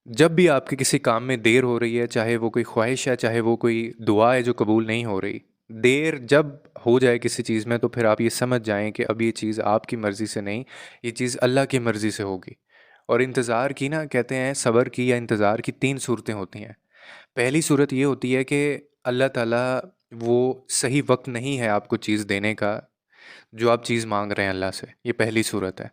جب بھی آپ کے کسی کام میں دیر ہو رہی ہے، چاہے وہ کوئی خواہش ہے، چاہے وہ کوئی دعا ہے جو قبول نہیں ہو رہی، دیر جب ہو جائے کسی چیز میں تو پھر آپ یہ سمجھ جائیں کہ اب یہ چیز آپ کی مرضی سے نہیں، یہ چیز اللہ کی مرضی سے ہوگی۔ اور انتظار کی نا کہتے ہیں صبر کی یا انتظار کی تین صورتیں ہوتی ہیں۔ پہلی صورت یہ ہوتی ہے کہ اللہ تعالیٰ وہ صحیح وقت نہیں ہے آپ کو چیز دینے کا جو آپ چیز مانگ رہے ہیں اللہ سے، یہ پہلی صورت ہے۔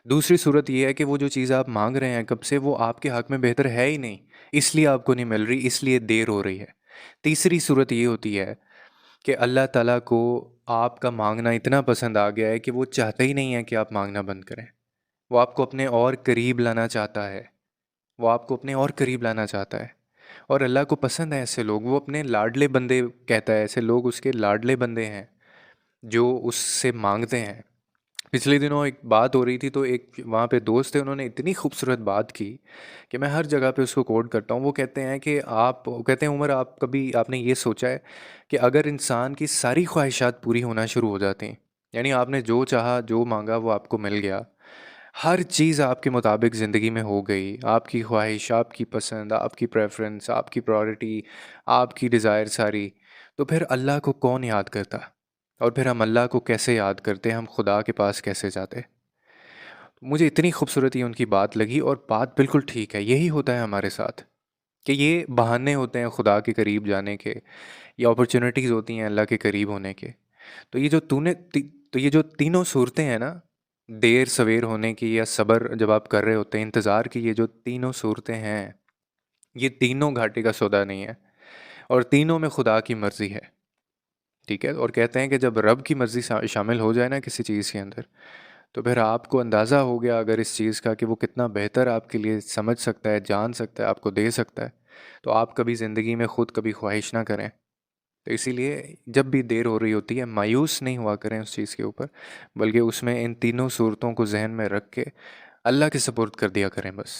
دوسری صورت یہ ہے کہ وہ جو چیز آپ مانگ رہے ہیں کب سے، وہ آپ کے حق میں بہتر ہے ہی نہیں، اس لیے آپ کو نہیں مل رہی، اس لیے دیر ہو رہی ہے۔ تیسری صورت یہ ہوتی ہے کہ اللہ تعالیٰ کو آپ کا مانگنا اتنا پسند آ گیا ہے کہ وہ چاہتا ہی نہیں ہے کہ آپ مانگنا بند کریں، وہ آپ کو اپنے اور قریب لانا چاہتا ہے، وہ آپ کو اپنے اور قریب لانا چاہتا ہے۔ اور اللہ کو پسند ہے ایسے لوگ، وہ اپنے لاڈلے بندے کہتا ہے، ایسے لوگ اس کے لاڈلے بندے ہیں جو اس سے مانگتے ہیں۔ پچھلے دنوں ایک بات ہو رہی تھی تو ایک وہاں پہ دوست تھے، انہوں نے اتنی خوبصورت بات کی کہ میں ہر جگہ پہ اس کو کوٹ کرتا ہوں۔ وہ کہتے ہیں کہ وہ کہتے ہیں عمر آپ نے یہ سوچا ہے کہ اگر انسان کی ساری خواہشات پوری ہونا شروع ہو جاتی ہیں، یعنی آپ نے جو چاہا جو مانگا وہ آپ کو مل گیا، ہر چیز آپ کے مطابق زندگی میں ہو گئی، آپ کی خواہش، آپ کی پسند، آپ کی پریفرنس، آپ کی پرائورٹی، آپ کی ڈیزائر ساری، تو پھر اللہ کو کون یاد کرتا؟ اور پھر ہم اللہ کو کیسے یاد کرتے، ہم خدا کے پاس کیسے جاتے؟ مجھے اتنی خوبصورتی ان کی بات لگی، اور بات بالکل ٹھیک ہے، یہی ہوتا ہے ہمارے ساتھ کہ یہ بہانے ہوتے ہیں خدا کے قریب جانے کے، یہ اپرچونیٹیز ہوتی ہیں اللہ کے قریب ہونے کے۔ تو یہ جو تینوں صورتیں ہیں نا، دیر سویر ہونے کی یا صبر جب آپ کر رہے ہوتے ہیں، انتظار کی، یہ جو تینوں صورتیں ہیں، یہ تینوں گھاٹے کا سودا نہیں ہے، اور تینوں میں خدا کی مرضی ہے، ٹھیک ہے؟ اور کہتے ہیں کہ جب رب کی مرضی شامل ہو جائے نا کسی چیز کے اندر، تو پھر آپ کو اندازہ ہو گیا اگر اس چیز کا کہ وہ کتنا بہتر آپ کے لیے سمجھ سکتا ہے، جان سکتا ہے، آپ کو دے سکتا ہے، تو آپ کبھی زندگی میں خود کبھی خواہش نہ کریں۔ تو اسی لیے جب بھی دیر ہو رہی ہوتی ہے مایوس نہیں ہوا کریں اس چیز کے اوپر، بلکہ اس میں ان تینوں صورتوں کو ذہن میں رکھ کے اللہ کے سپرد کر دیا کریں بس۔